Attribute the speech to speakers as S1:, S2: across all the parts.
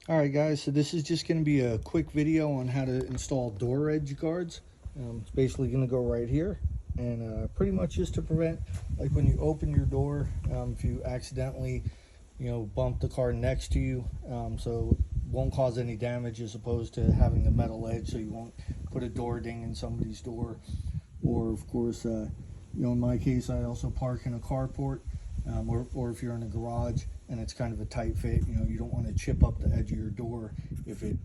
S1: Alright guys, so this is just going to be a quick video on how to install door edge guards. It's basically going to go right here, and pretty much just to prevent, like when you open your door, if you accidentally bump the car next to you, so it won't cause any damage as opposed to having the metal edge, so you won't put a door ding in somebody's door. Or of course, in my case, I also park in a carport, or if you're in a garage and it's kind of a tight fit, you don't want to chip up the edge of your door if it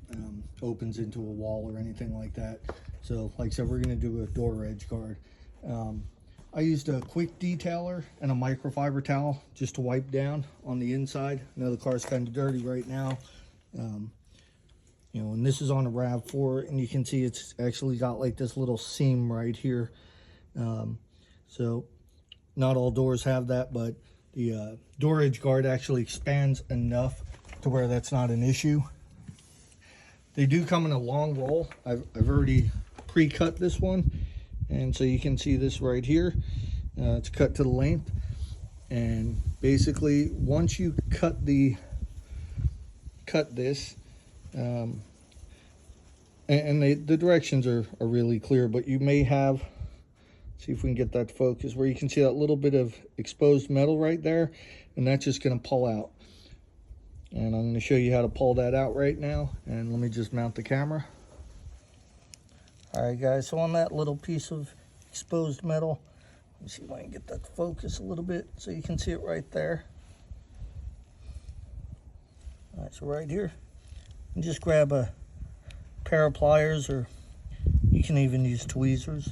S1: opens into a wall or anything like that. So like I said, we're going to do a door edge guard. I used a quick detailer and a microfiber towel just to wipe down on the inside. I know the car's kind of dirty right now. And this is on a RAV4, and you can see it's actually got like this little seam right here. So not all doors have that, but the door edge guard actually expands enough to where that's not an issue. They do come in a long roll. I've already pre-cut this one, and so you can see this right here. It's cut to the length, and basically once you cut this, and the directions are really clear, but you may have, see if we can get that to focus, where you can see that little bit of exposed metal right there, and that's just going to pull out. And I'm going to show you how to pull that out right now. And let me just mount the camera. All right guys, so on that little piece of exposed metal, let me see if I can get that to focus a little bit so you can see it right there. All right, so right here, and just grab a pair of pliers, or you can even use tweezers.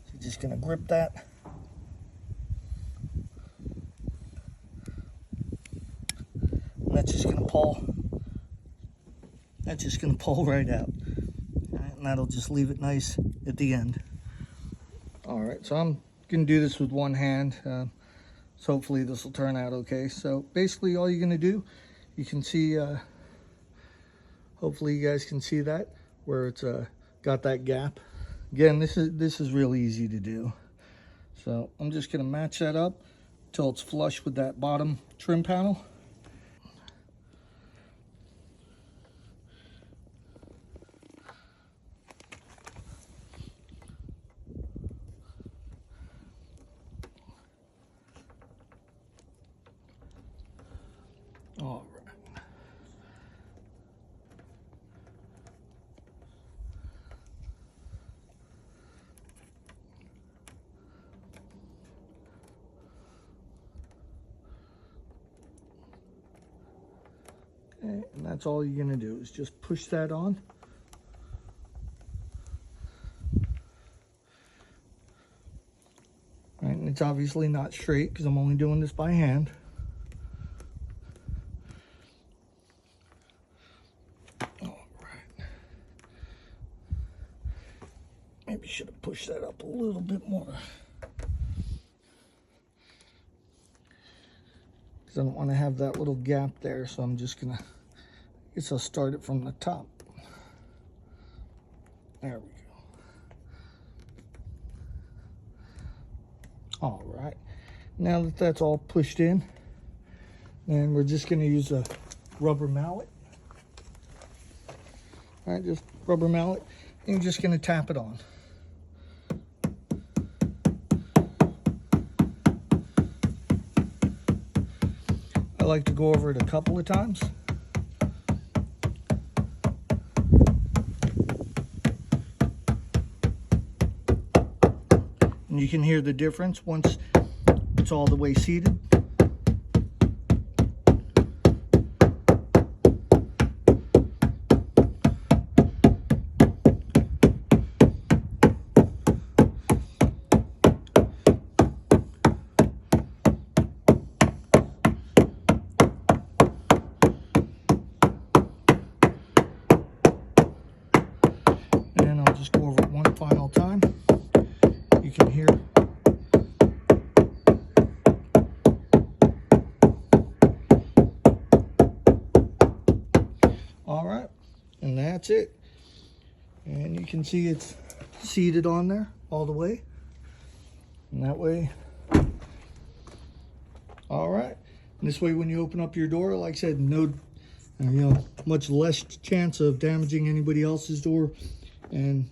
S1: So just gonna grip that. And that's just gonna pull. That's just gonna pull right out. All right, and that'll just leave it nice at the end. All right, so I'm gonna do this with one hand. So hopefully this will turn out okay. So basically all you're gonna do, you can see, hopefully you guys can see that, where it's got that gap. Again, this is really easy to do. So I'm just gonna match that up till it's flush with that bottom trim panel. All right. Okay, and that's all you're gonna do is just push that on. All right, and it's obviously not straight because I'm only doing this by hand. Maybe should have pushed that up a little bit more, because I don't want to have that little gap there. So I'm just gonna, I guess I'll start it from the top. There we go. All right, now that that's all pushed in, then we're just gonna use a rubber mallet. All right, just rubber mallet, and you're just gonna tap it on. I like to go over it a couple of times. And you can hear the difference once it's all the way seated. And I'll just go over it one final time. You can hear. All right, and that's it. And you can see it's seated on there all the way. And that way, All right. And this way, when you open up your door, like I said, no, much less chance of damaging anybody else's door, and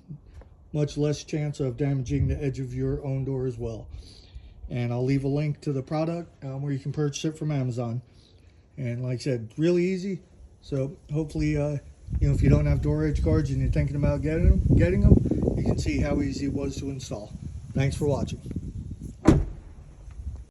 S1: much less chance of damaging the edge of your own door as well. And I'll leave a link to the product where you can purchase it from Amazon. And like I said, really easy. So hopefully, if you don't have door edge guards and you're thinking about getting them, you can see how easy it was to install. Thanks for watching.